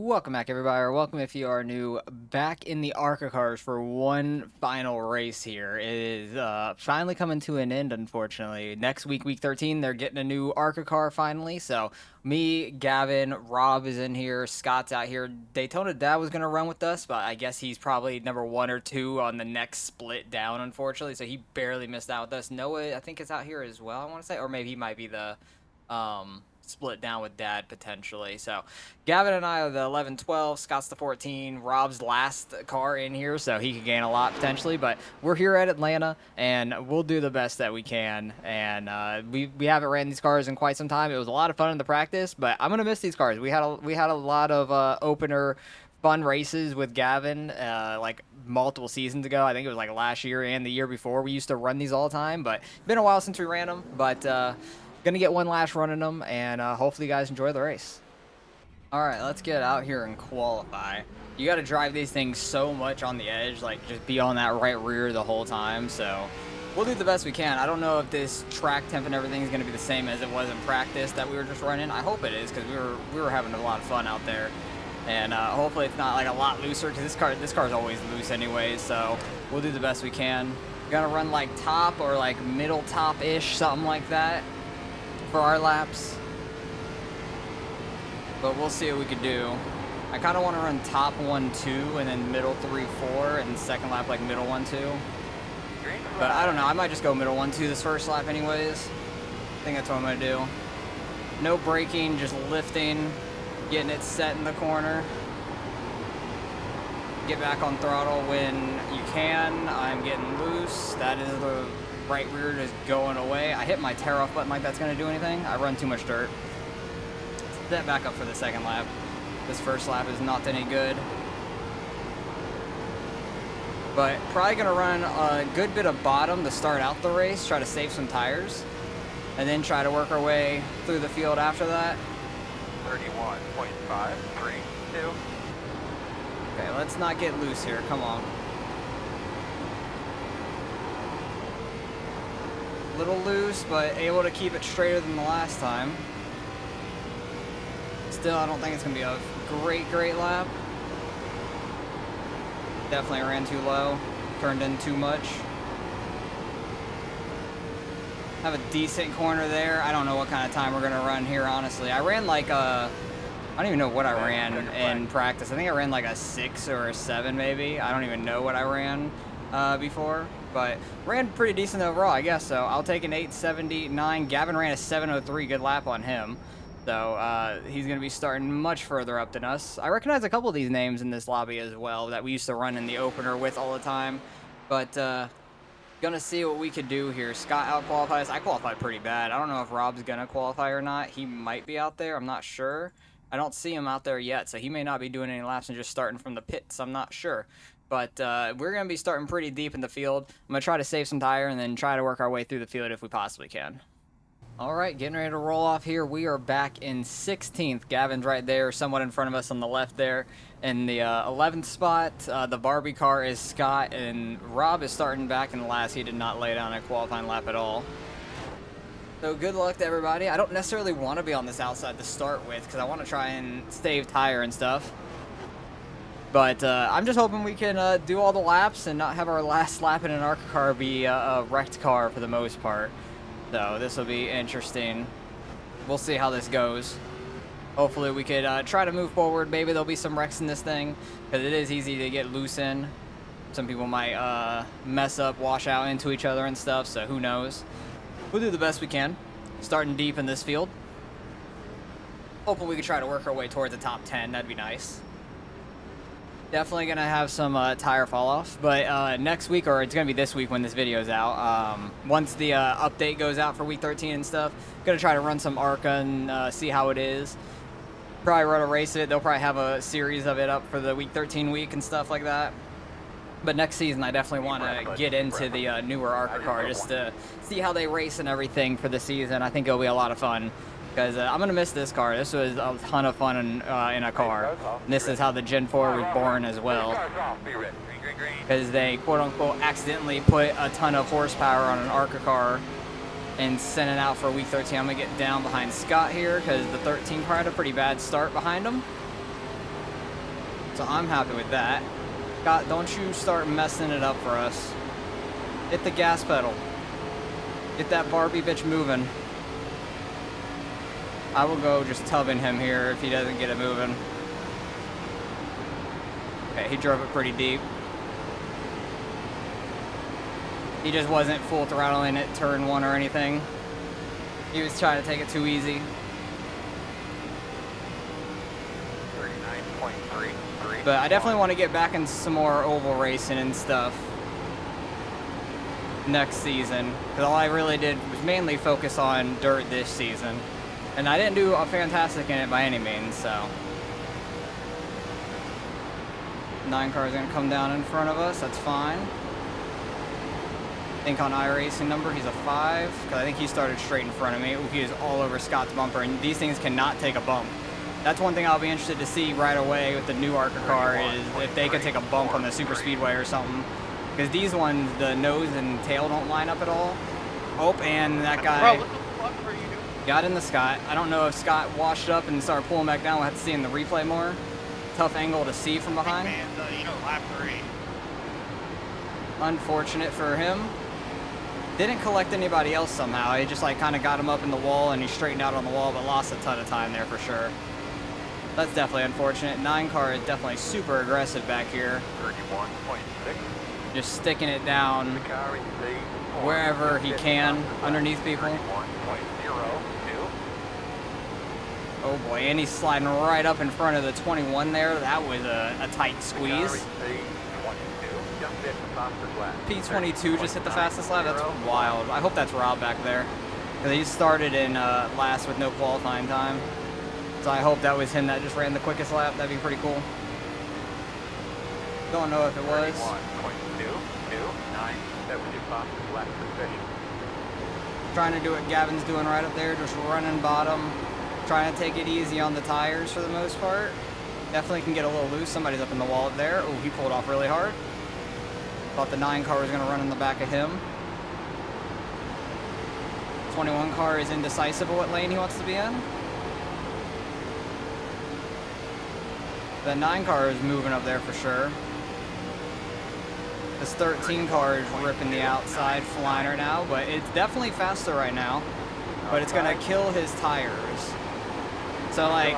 Welcome back, everybody, or welcome if you are new, back in the Arca cars for one final race here. It is finally coming to an end, unfortunately. Next week, week 13, they're getting a new Arca car finally. So me, Gavin, Rob is in here, Scott's out here. Daytona Dad was going to run with us, but I guess he's probably number 1 or 2 on the next split down, unfortunately. So he barely missed out with us. Noah, I think, is out here as well, I want to say. Or maybe he might be the split down with Dad potentially. So Gavin and I are the 11-12, Scott's the 14, Rob's last car in here, so he could gain a lot potentially, but we're here at Atlanta and we'll do the best that we can. And we haven't ran these cars in quite some time. It was a lot of fun in the practice, but I'm gonna miss these cars. We had a lot of opener fun races with Gavin, like multiple seasons ago. I think it was like last year and the year before. We used to run these all the time, but it's been a while since we ran them. But gonna get one last run in them, and hopefully you guys enjoy the race. All right, let's get out here and qualify. You got to drive these things so much on the edge, like just be on that right rear the whole time. So we'll do the best we can. I don't know if this track temp and everything is going to be the same as it was in practice that we were just running. I hope it is, because we were having a lot of fun out there, and hopefully it's not like a lot looser, because this car's always loose anyway. So we'll do the best we can. Gonna run like top or like middle top-ish, something like that, for our laps, but we'll see what we could do. I kind of want to run top 1-2 and then middle 3-4 and second lap like middle 1-2, but I don't know, I might just go middle 1-2 this first lap anyways. I think that's what I'm gonna do. No braking, just lifting, getting it set in the corner. Get back on throttle when you can. I'm getting loose. That is the right rear just going away. I hit my tear off button like that's going to do anything. I run too much dirt. Set back up for the second lap. This first lap is not any good. But probably going to run a good bit of bottom to start out the race, try to save some tires, and then try to work our way through the field after that. 31.532. Okay, let's not get loose here. Come on. Little loose, but able to keep it straighter than the last time. Still, I don't think it's going to be a great lap. Definitely ran too low. Turned in too much. Have a decent corner there. I don't know what kind of time we're going to run here, honestly. I ran like a... I don't even know what I ran in practice. I think I ran like a 6 or a 7 maybe. I don't even know what I ran before, but ran pretty decent overall, I guess. So I'll take an 8:79. Gavin ran a 7:03, good lap on him. So he's going to be starting much further up than us. I recognize a couple of these names in this lobby as well that we used to run in the opener with all the time. But gonna see what we could do here. Scott out-qualifies. I qualified pretty bad. I don't know if Rob's going to qualify or not. He might be out there. I'm not sure. I don't see him out there yet, so he may not be doing any laps and just starting from the pits. I'm not sure. But we're going to be starting pretty deep in the field. I'm going to try to save some tire and then try to work our way through the field if we possibly can. All right, getting ready to roll off here. We are back in 16th. Gavin's right there, somewhat in front of us on the left there. In the 11th spot, the Barbie car is Scott, and Rob is starting back in the last. He did not lay down a qualifying lap at all. So good luck to everybody. I don't necessarily want to be on this outside to start with because I want to try and save tire and stuff. But I'm just hoping we can do all the laps and not have our last lap in an Arca car be a wrecked car for the most part. So this will be interesting. We'll see how this goes. Hopefully we could try to move forward. Maybe there'll be some wrecks in this thing because it is easy to get loose in. Some people might mess up, wash out into each other and stuff, so who knows. We'll do the best we can, starting deep in this field. Hopefully we can try to work our way towards the top 10. That'd be nice. Definitely going to have some tire fall off, but next week, or it's going to be this week when this video is out, once the update goes out for week 13 and stuff, going to try to run some Arca and see how it is. Probably run a race of it. They'll probably have a series of it up for the week 13 week and stuff like that. But next season, I definitely want to get into the newer Arca car just to see how they race and everything for the season. I think it'll be a lot of fun because I'm going to miss this car. This was a ton of fun in a car. And this is how the Gen 4 was born as well. Because they, quote-unquote, accidentally put a ton of horsepower on an Arca car and sent it out for week 13. I'm going to get down behind Scott here because the 13 car had a pretty bad start behind him. So I'm happy with that. God, don't you start messing it up for us. Hit the gas pedal. Get that Barbie bitch moving. I will go just tubbing him here if he doesn't get it moving. Okay, he drove it pretty deep. He just wasn't full throttling it turn 1 or anything. He was trying to take it too easy. 39.33. But I definitely want to get back into some more oval racing and stuff next season. Because all I really did was mainly focus on dirt this season. And I didn't do a fantastic in it by any means, so. 9 car is going to come down in front of us, that's fine. I think on iRacing number, he's a 5, because I think he started straight in front of me. Ooh, he is all over Scott's bumper, and these things cannot take a bump. That's one thing I'll be interested to see right away with the new Arca car is if they could take a bump on the super speedway or something. Because these ones, the nose and tail don't line up at all. Oh, and that guy got in the Scott. I don't know if Scott washed up and started pulling back down. We'll have to see in the replay more. Tough angle to see from behind. Lap 3. Unfortunate for him. Didn't collect anybody else somehow. He just like kind of got him up in the wall and he straightened out on the wall, but lost a ton of time there for sure. That's definitely unfortunate. 9 car is definitely super aggressive back here. 31.6. Just sticking it down wherever he can underneath people. 31.02. Oh boy, and he's sliding right up in front of the 21 there. That was a tight squeeze. P22 just hit the fastest lap. That's wild. I hope that's Rob back there. Because he started in last with no qualifying time. So I hope that was him that just ran the quickest lap. That'd be pretty cool. Don't know if it was. 31.229. Trying to do what Gavin's doing right up there. Just running bottom. Trying to take it easy on the tires for the most part. Definitely can get a little loose. Somebody's up in the wall up there. Oh, he pulled off really hard. Thought the 9 car was going to run in the back of him. 21 car is indecisive what lane he wants to be in. The 9 car is moving up there for sure. This 13 car is ripping the outside flying right now, but it's definitely faster right now. But it's going to kill his tires. So like,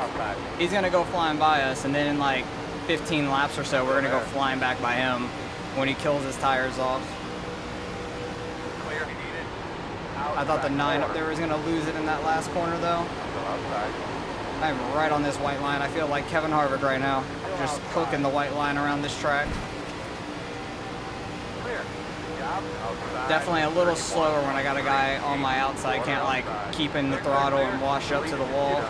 he's going to go flying by us, and then in like 15 laps or so, we're going to go flying back by him when he kills his tires off. I thought the 9 up there was going to lose it in that last corner though. I'm right on this white line. I feel like Kevin Harvick right now, just hooking the white line around this track. Definitely a little slower when I got a guy on my outside. Can't like keep in the throttle and wash up to the wall.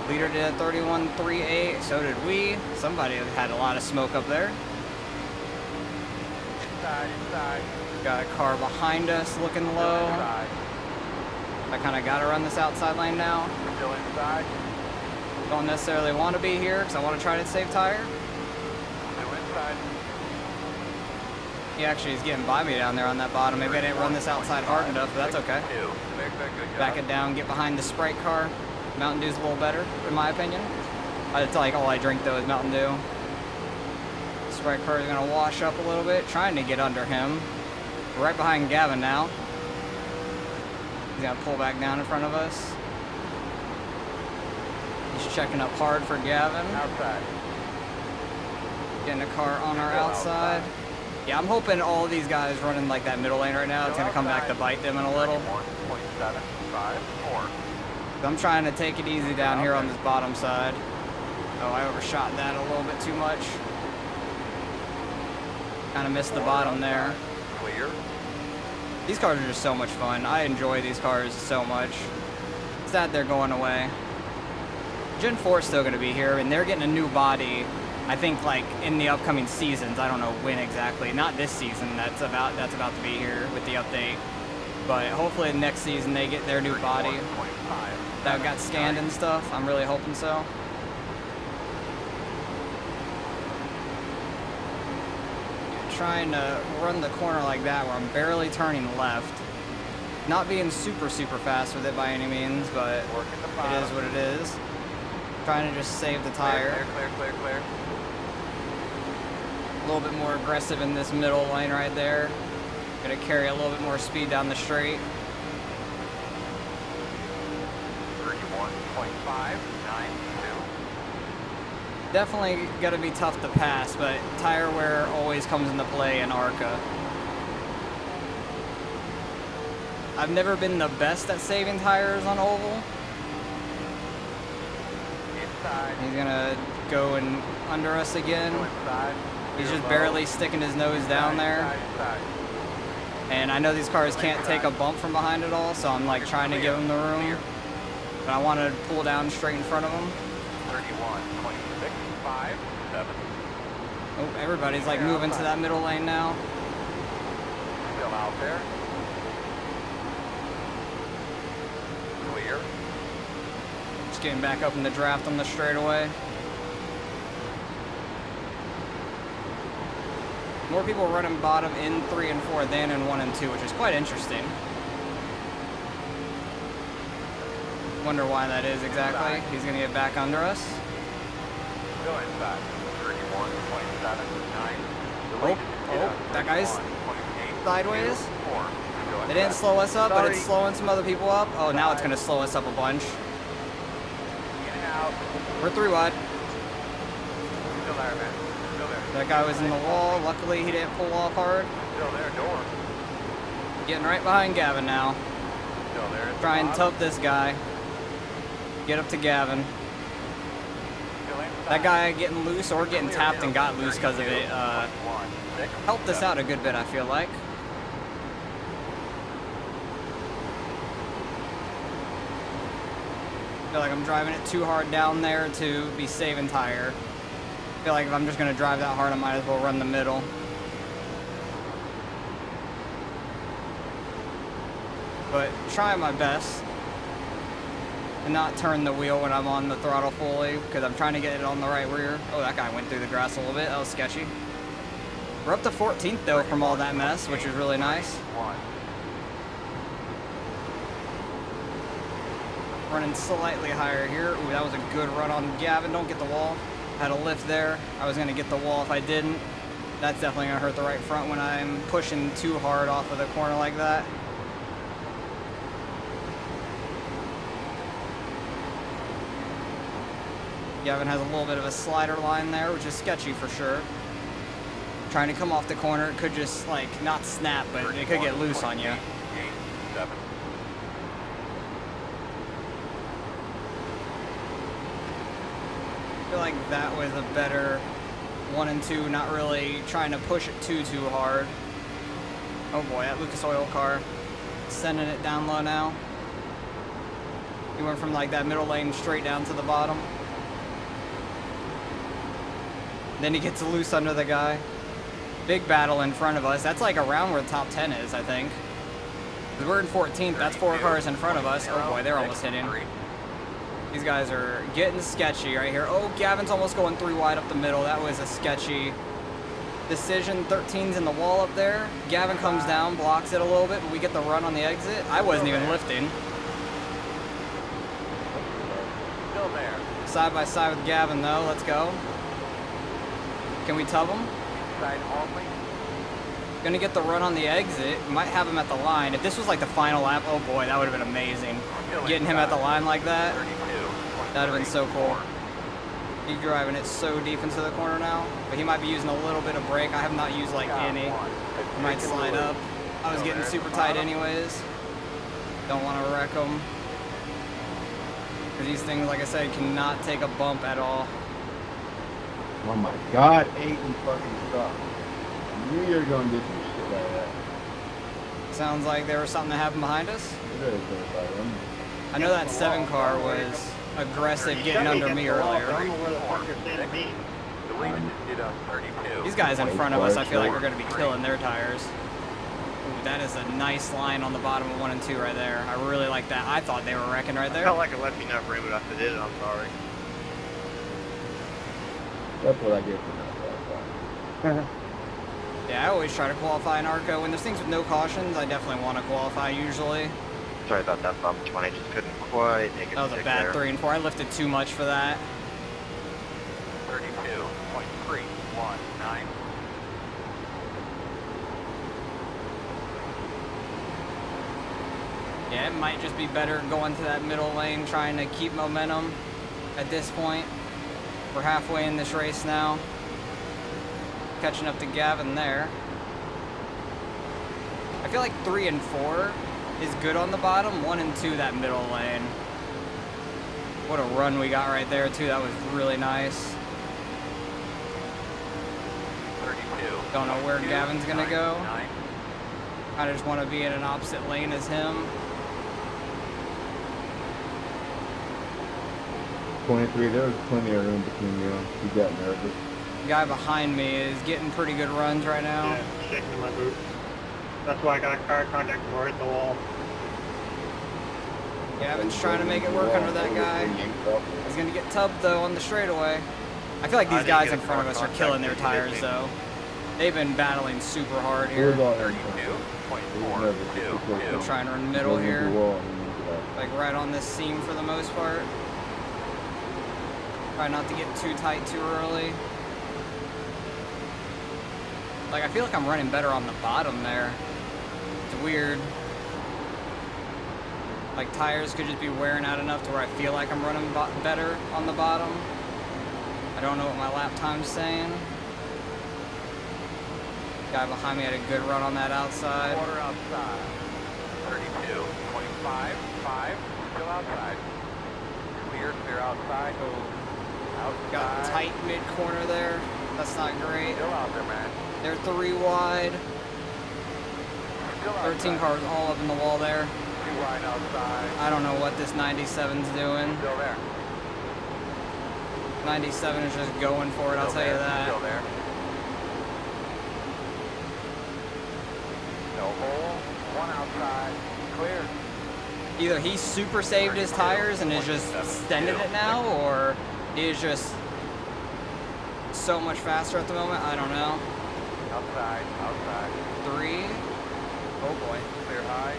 Leader did a 31.38, so did we. Somebody had a lot of smoke up there. Got a car behind us looking low. I kind of got to run this outside lane now. Don't necessarily want to be here because I want to try to save tire. He actually is getting by me down there on that bottom. Maybe I didn't run this outside hard enough, but that's okay. Back it down, get behind the Sprite car. Mountain Dew's a little better, in my opinion. It's like all I drink though is Mountain Dew. Sprite car is going to wash up a little bit, trying to get under him. Right behind Gavin now. He's going to pull back down in front of us. He's checking up hard for Gavin. Outside. Getting a car on our outside. Yeah, I'm hoping all of these guys running like that middle lane right now, it's going to come back to bite them in a little. 1.754. I'm trying to take it easy down here on this bottom side. Oh, I overshot that a little bit too much. Kind of missed the bottom there. Clear. These cars are just so much fun. I enjoy these cars so much. It's sad they're going away. Gen 4 is still going to be here, and they're getting a new body. I think like in the upcoming seasons. I don't know when exactly. Not this season. That's about to be here with the update. But hopefully next season they get their new body that got scanned and stuff. I'm really hoping so. Trying to run the corner like that where I'm barely turning left. Not being super fast with it by any means, but it is what it is. Trying to just save the Clear, tire. clear, clear, clear. A little bit more aggressive in this middle lane right there. Gonna carry a little bit more speed down the straight. 31.592. Definitely gonna be tough to pass, but tire wear always comes into play in Arca. I've never been the best at saving tires on oval. Inside. He's gonna go and under us again. Go inside. He's Clear just low. barely sticking his nose down Inside, there. inside, inside. And I know these cars can't take a bump from behind it all, so I'm like trying to give them the room. But I want to pull down straight in front of them. 31.657. Oh, everybody's like moving to that middle lane now. Still out there. Clear. Just getting back up in the draft on the straightaway. More people running bottom in 3 and 4 than in 1 and 2, which is quite interesting. Wonder why that is exactly. He's gonna get back under us. Go inside. 31.79. Oh, that guy's sideways. They didn't slow us up, but it's slowing some other people up. Oh, now it's gonna slow us up a bunch. In and out. We're 3 wide. Still there, man. Still there. That guy was in the wall. Luckily, he didn't pull off hard. Still there, door. Getting right behind Gavin now. Still there. Try and tub this guy. Get up to Gavin. Still inside. That guy getting loose or getting tapped and got loose because of it helped us out a good bit, I feel like. I feel like I'm driving it too hard down there to be saving tire. I feel like if I'm just going to drive that hard, I might as well run the middle. But trying my best and not turn the wheel when I'm on the throttle fully because I'm trying to get it on the right rear. Oh, that guy went through the grass a little bit. That was sketchy. We're up to 14th though from all that mess, which is really nice. Running slightly higher here. Ooh, that was a good run on Gavin. Don't get the wall. Had a lift there. I was going to get the wall if I didn't. That's definitely going to hurt the right front when I'm pushing too hard off of the corner like that. Gavin has a little bit of a slider line there, which is sketchy for sure. Trying to come off the corner, it could just like not snap, but it could get loose on you. I feel like that was a better 1 and 2, not really trying to push it too hard. Oh boy, that Lucas Oil car sending it down low now. He went from like that middle lane straight down to the bottom. Then he gets loose under the guy. Big battle in front of us. That's like around where the top 10 is, I think. We're in 14th. That's 4 cars in front of us. Oh boy, they're almost hitting. These guys are getting sketchy right here. Oh, Gavin's almost going 3 wide up the middle. That was a sketchy decision. 13's in the wall up there. Gavin comes down, blocks it a little bit, but we get the run on the exit. I wasn't even lifting. Still there. Side by side with Gavin though. Let's go. Can we tub him? Inside only. Gonna get the run on the exit. Might have him at the line. If this was like the final lap, oh boy, that would have been amazing. Getting him at the line like that, that would have been so cool. He's driving it so deep into the corner now, but he might be using a little bit of brake. I have not used like any. He might slide up. I was getting super tight anyways. Don't want to wreck him. Because these things, like I said, cannot take a bump at all. Oh my God, 8 and fucking stuff. I knew you were going to get some shit like that. Sounds like there was something that happened behind us. It is, but I know that 7 car was aggressive getting under me earlier. These guys in front of us, I feel like we're going to be killing their tires. Ooh, that is a nice line on the bottom of 1 and 2 right there. I really like that. I thought they were wrecking right I there. felt like it left me enough room, but if it did, I'm sorry. that's what I get for that. Yeah, I always try to qualify in Arca. When there's things with no cautions, I definitely want to qualify usually. Sorry about that bump, 20 just couldn't quite make it. That was a bad 3 and 4. I lifted too much for that. 32.319. Yeah, it might just be better going to that middle lane, trying to keep momentum at this point. We're halfway in this race now. Catching up to Gavin there. I feel like 3 and 4 is good on the bottom. 1 and 2, that middle lane. What a run we got right there, too. That was really nice. 32. Don't know where Gavin's gonna go. I just want to be in an opposite lane as him. 23, there was plenty of room between you. You got nervous. Guy behind me is getting pretty good runs right now. Yeah, shaking in my boot. That's why I got a car contact before I hit the wall. Gavin's trying to make it work under that guy. He's gonna get tubbed though on the straightaway. I feel like these guys in front of us are killing their tires though. They've been battling super hard here. 32.422. I'm trying to run middle here, like right on this seam for the most part. Try not to get too tight too early. Like I feel like I'm running better on the bottom there. It's weird. Like tires could just be wearing out enough to where I feel like I'm running better on the bottom. I don't know what my lap time's saying. Guy behind me had a good run on that outside. Quarter outside. 32.55. Still outside. Clear outside. Got a tight mid corner there. That's not great. Still out there, man. They're 3 wide. Still 13 cars all up in the wall there. 2 wide outside. I don't know what this 97's doing. Still there. 97 is just going for it, I'll tell you that. Still there. No hole. 1 outside. Clear. Either he super saved his tires and is just extended it now, or he is just so much faster at the moment. I don't know. Outside. 3. Oh boy. Clear high.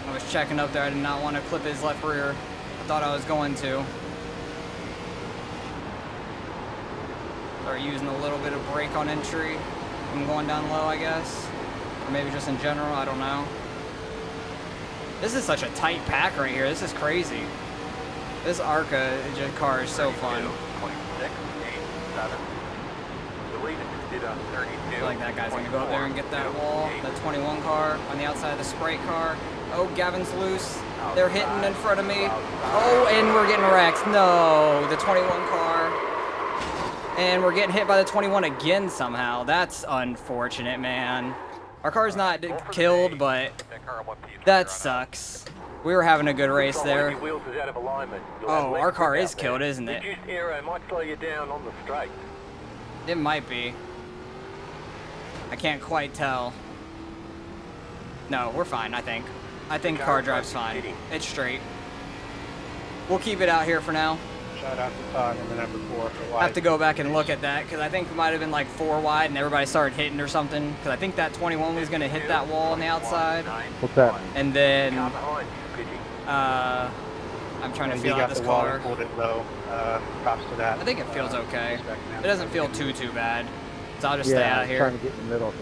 I was checking up there. I did not want to clip his left rear. I thought I was going to. Start using a little bit of brake on entry. I'm going down low, I guess. Or maybe just in general, I don't know. This is such a tight pack right here. This is crazy. This Arca car is so fun. 26.87. The lead is on 32. I feel like that guy's gonna go up there and get that wall. That 21 car on the outside of the Sprite car. Oh, Gavin's loose. They're hitting in front of me. Oh, and we're getting wrecked. No, the 21 car. And we're getting hit by the 21 again somehow. That's unfortunate, man. Our car's not killed, but that sucks. We were having a good race there. Oh, our car is killed, isn't it? Reduced aero might slow you down on the straight. It might be. I can't quite tell. No, we're fine, I think. I think car drive's fine. It's straight. We'll keep it out here for now. Shout out to Todd and the number 4 for I wide. have to go back and look at that because I think it might have been like 4 wide and everybody started hitting or something. Because I think that 21 was going to hit that wall on the outside. What's that? And then Car behind you, Pidgey. I'm trying to And feel you out got this the wall car. and pulled it low. Props to that. I think it feels okay. Respect, man. It doesn't feel too bad. So I'll just stay out here. Trying to get in the middle.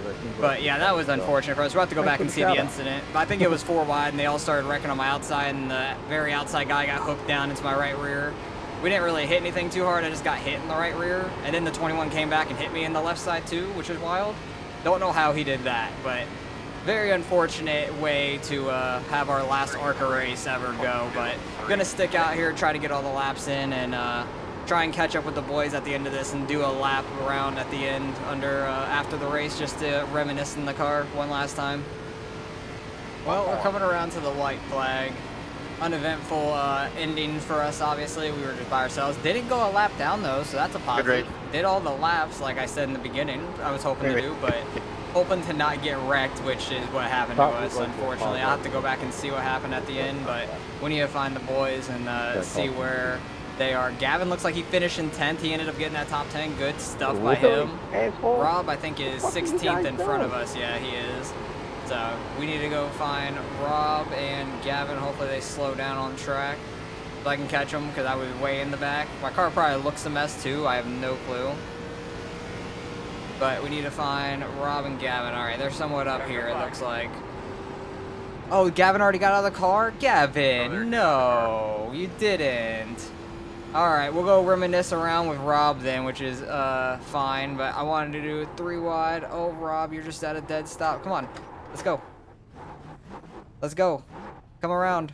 But yeah, that was unfortunate for us. We'll have to go back and see the incident. But I think it was 4 wide and they all started wrecking on my outside and the very outside guy got hooked down into my right rear. We didn't really hit anything too hard. I just got hit in the right rear. And then the 21 came back and hit me in the left side too, which is wild. Don't know how he did that, but very unfortunate way to have our last Arca race ever go. But I'm gonna stick out here, try to get all the laps in and try and catch up with the boys at the end of this and do a lap around at the end after the race just to reminisce in the car one last time. Well, we're coming around to the white flag. Uneventful ending for us, obviously. We were just by ourselves. Didn't go a lap down though, so that's a positive. Did all the laps, like I said in the beginning, I was hoping to do, but hoping to not get wrecked, which is what happened to us, unfortunately. I'll have to go back and see what happened at the end, but we need to find the boys and see where they are. Gavin looks like he finished in 10th. He ended up getting that top 10. Good stuff by him. Rob, I think, is 16th in front of us. Yeah, he is. So we need to go find Rob and Gavin. Hopefully they slow down on track. so I can catch him because I was way in the back. My car probably looks a mess too. I have no clue. But we need to find Rob and Gavin. All right, they're somewhat up here, it looks like. Oh, Gavin already got out of the car? Gavin, no, you didn't. All right, we'll go reminisce around with Rob then, which is fine. But I wanted to do 3 wide. Oh, Rob, you're just at a dead stop. Come on, let's go. Let's go. Come around.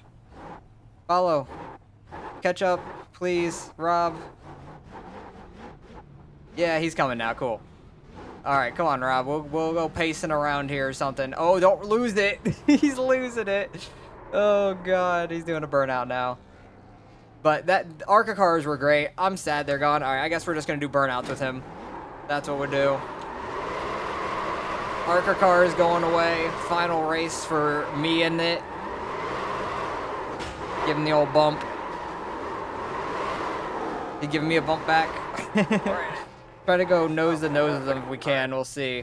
Follow. Catch up, please, Rob. Yeah, he's coming now. Cool. All right, come on, Rob. We'll go pacing around here or something. Oh, don't lose it. He's losing it. Oh, God. He's doing a burnout now. But that Arca cars were great. I'm sad they're gone. All right, I guess we're just going to do burnouts with him. That's what we'll do. Arca car is going away. Final race for me in it. Give him the old bump. He giving me a bump back. Try to go nose to nose with them if we can. We'll see.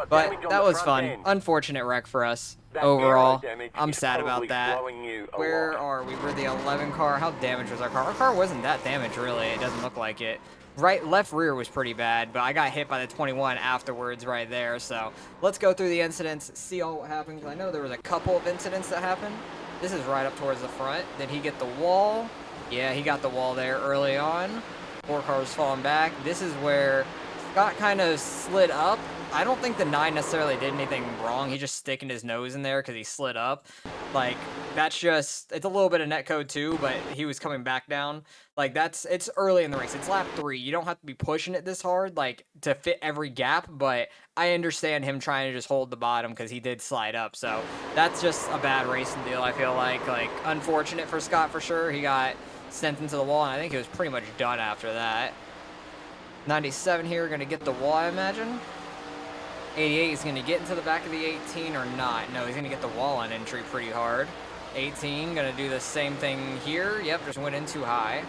But that was fun. Unfortunate wreck for us overall. I'm sad about that. Where are we? We're the 11 car. How damaged was our car? Our car wasn't that damaged, really. It doesn't look like it. Left rear was pretty bad, but I got hit by the 21 afterwards right there. So let's go through the incidents, see all what happened. I know there was a couple of incidents that happened. This is right up towards the front. Did he get the wall? Yeah, he got the wall there early on. 4 cars falling back. This is where Scott kind of slid up. I don't think the 9 necessarily did anything wrong. He just sticking his nose in there because he slid up. Like, that's just, it's a little bit of netcode too, but he was coming back down. Like, it's early in the race. It's lap 3. You don't have to be pushing it this hard, like, to fit every gap, but I understand him trying to just hold the bottom because he did slide up. So that's just a bad racing deal, I feel like. Like, unfortunate for Scott for sure. He got sent into the wall, and I think he was pretty much done after that. 97 here, going to get the wall, I imagine. 88 is going to get into the back of the 18 or not. No, he's going to get the wall on entry pretty hard. 18 going to do the same thing here. Yep, just went in too high.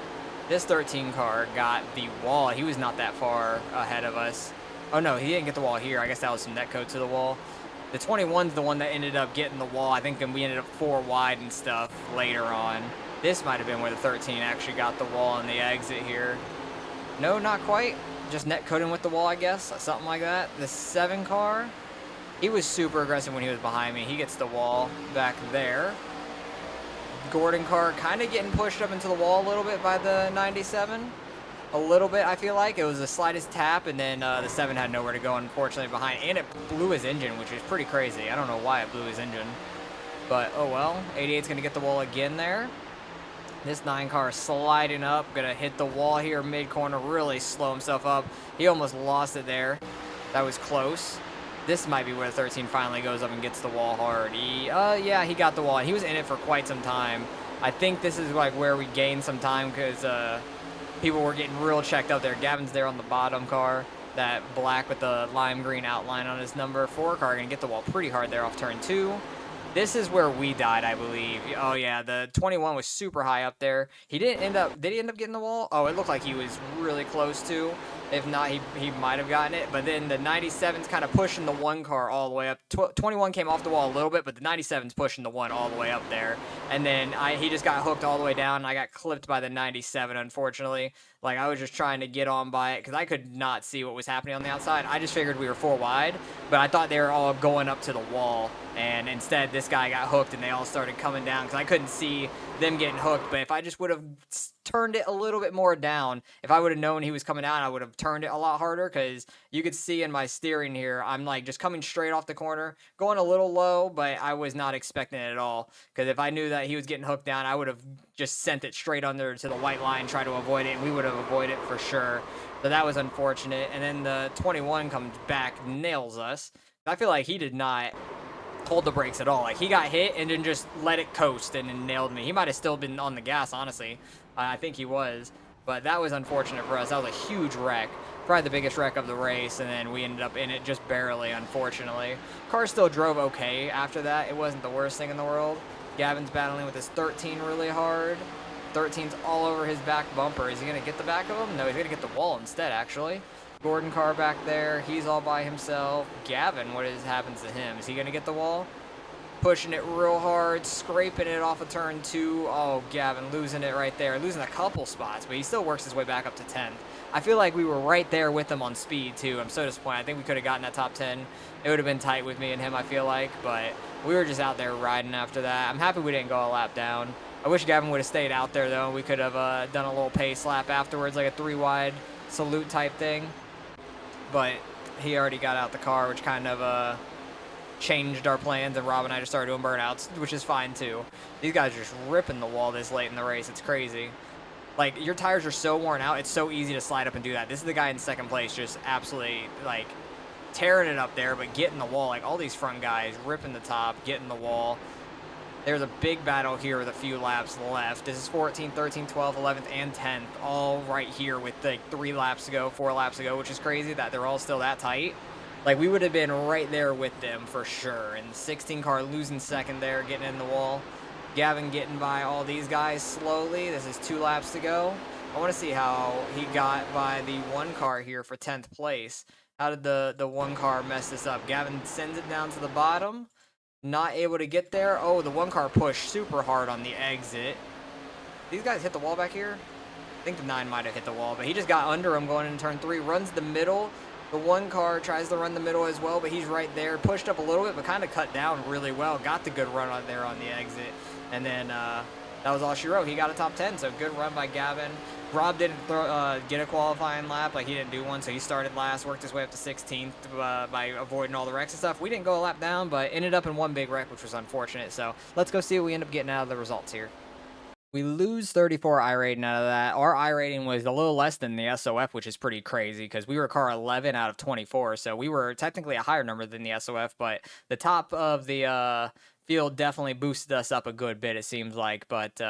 This 13 car got the wall. He was not that far ahead of us. Oh, no, he didn't get the wall here. I guess that was some netcode to the wall. The 21's the one that ended up getting the wall. I think we ended up 4 wide and stuff later on. This might have been where the 13 actually got the wall on the exit here. No, not quite. Just netcoding with the wall, I guess. Something like that. The 7 car, he was super aggressive when he was behind me. He gets the wall back there. Gordon car kind of getting pushed up into the wall a little bit by the 97. A little bit, I feel like. It was the slightest tap, and then the 7 had nowhere to go, unfortunately, behind. And it blew his engine, which is pretty crazy. I don't know why it blew his engine. But, oh well. 88's going to get the wall again there. This 9 car is sliding up, gonna hit the wall here mid-corner, really slow himself up. He almost lost it there. That was close. This might be where the 13 finally goes up and gets the wall hard. Yeah, he got the wall. He was in it for quite some time. I think this is like where we gained some time because people were getting real checked out there. Gavin's there on the bottom car, that black with the lime green outline on his number. 4 car gonna get the wall pretty hard there off turn 2. This is where we died, I believe. Oh, yeah, the 21 was super high up there. Did he end up getting the wall? Oh, it looked like he was really close to. If not, he might have gotten it. But then the 97's kind of pushing the 1 car all the way up. 21 came off the wall a little bit, but the 97's pushing the 1 all the way up there. And then he just got hooked all the way down, and I got clipped by the 97, unfortunately. Like, I was just trying to get on by it because I could not see what was happening on the outside. I just figured we were 4 wide, but I thought they were all going up to the wall. And instead, this guy got hooked, and they all started coming down because I couldn't see them getting hooked. But if I just would have turned it a little bit more down, if I would have known he was coming down, I would have turned it a lot harder because you could see in my steering here, I'm like just coming straight off the corner, going a little low, but I was not expecting it at all. Because if I knew that he was getting hooked down, I would have just sent it straight under to the white line, try to avoid it, and we would have avoided it for sure. So that was unfortunate. And then the 21 comes back, nails us. I feel like he did not hold the brakes at all. Like, he got hit and then just let it coast and then nailed me. He might have still been on the gas, honestly. I think he was. But that was unfortunate for us. That was a huge wreck. Probably the biggest wreck of the race, and then we ended up in it just barely, unfortunately. Car still drove okay after that. It wasn't the worst thing in the world. Gavin's battling with his 13 really hard. 13's all over his back bumper. Is he going to get the back of him? No, he's going to get the wall instead, actually. Gordon car back there. He's all by himself. Gavin, what happens to him? Is he going to get the wall? pushing it real hard, scraping it off of turn 2. Oh, Gavin losing it right there, losing a couple spots, but he still works his way back up to 10th. I feel like we were right there with him on speed too. I'm so disappointed. I think we could have gotten that top 10. It would have been tight with me and him, I feel like, but we were just out there riding after that. I'm happy we didn't go a lap down. I wish Gavin would have stayed out there though. We could have done a little pace lap afterwards, like a 3 wide salute type thing, but he already got out the car, which kind of changed our plans, and Rob and I just started doing burnouts, which is fine too. These guys are just ripping the wall this late in the race. It's crazy. Like, your tires are so worn out, it's so easy to slide up and do that. This is the guy in second place just absolutely, like, tearing it up there, but getting the wall. Like, all these front guys ripping the top, getting the wall. There's a big battle here with a few laps left. This is 14th, 13th, 12th, 11th, and 10th, all right here with, like, 3 laps to go, 4 laps to go, which is crazy that they're all still that tight. Like, we would have been right there with them for sure. And the 16 car losing second there, getting in the wall. Gavin getting by all these guys slowly. This is 2 laps to go. I want to see how he got by the 1 car here for 10th place. How did the 1 car mess this up? Gavin sends it down to the bottom. Not able to get there. Oh, the 1 car pushed super hard on the exit. These guys hit the wall back here? I think the 9 might have hit the wall, but he just got under him going into turn 3. Runs the middle. The 1 car tries to run the middle as well, but he's right there. Pushed up a little bit, but kind of cut down really well. Got the good run on there on the exit. And then that was all she wrote. He got a top 10, so good run by Gavin. Rob didn't get a qualifying lap. Like, he didn't do one, so he started last, worked his way up to 16th by avoiding all the wrecks and stuff. We didn't go a lap down, but ended up in 1 big wreck, which was unfortunate. So let's go see what we end up getting out of the results here. We lose 34 iRating out of that. Our iRating was a little less than the SOF, which is pretty crazy because we were car 11 out of 24. So we were technically a higher number than the SOF, but the top of the field definitely boosted us up a good bit, it seems like. But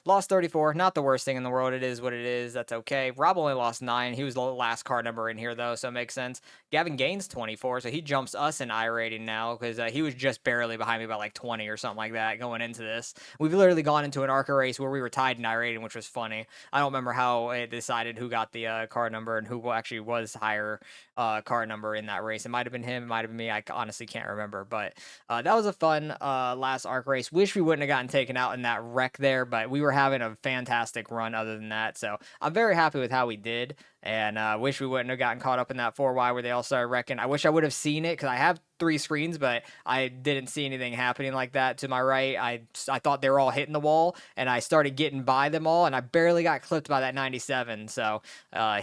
lost 34, not the worst thing in the world. It is what it is. That's okay. Rob only lost 9. He was the last car number in here, though, so it makes sense. Gavin gains 24, so he jumps us in iRating now because he was just barely behind me by like 20 or something like that going into this. We've literally gone into an Arca race where we were tied in iRating, which was funny. I don't remember how it decided who got the car number and who actually was higher car number in that race. It might have been him, it might have been me. I honestly can't remember, but that was a fun last Arc race. Wish we wouldn't have gotten taken out in that wreck there, but we were having a fantastic run other than that, so I'm very happy with how we did. And wish we wouldn't have gotten caught up in that 4Y where they all started wrecking. I wish I would have seen it because I have 3 screens, but I didn't see anything happening like that to my right. I thought they were all hitting the wall, and I started getting by them all, and I barely got clipped by that 97. So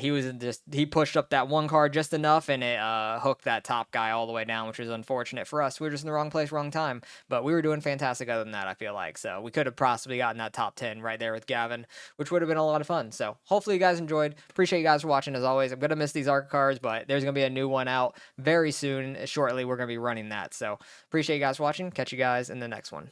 he pushed up that 1 car just enough, and it hooked that top guy all the way down, which was unfortunate for us. We were just in the wrong place, wrong time, but we were doing fantastic other than that, I feel like. So we could have possibly gotten that top 10 right there with Gavin, which would have been a lot of fun. So hopefully you guys enjoyed. Appreciate you guys for watching as always. I'm going to miss these Arca cars, but there's going to be a new one out very soon. Shortly, we're going to be running that. So appreciate you guys watching. Catch you guys in the next one.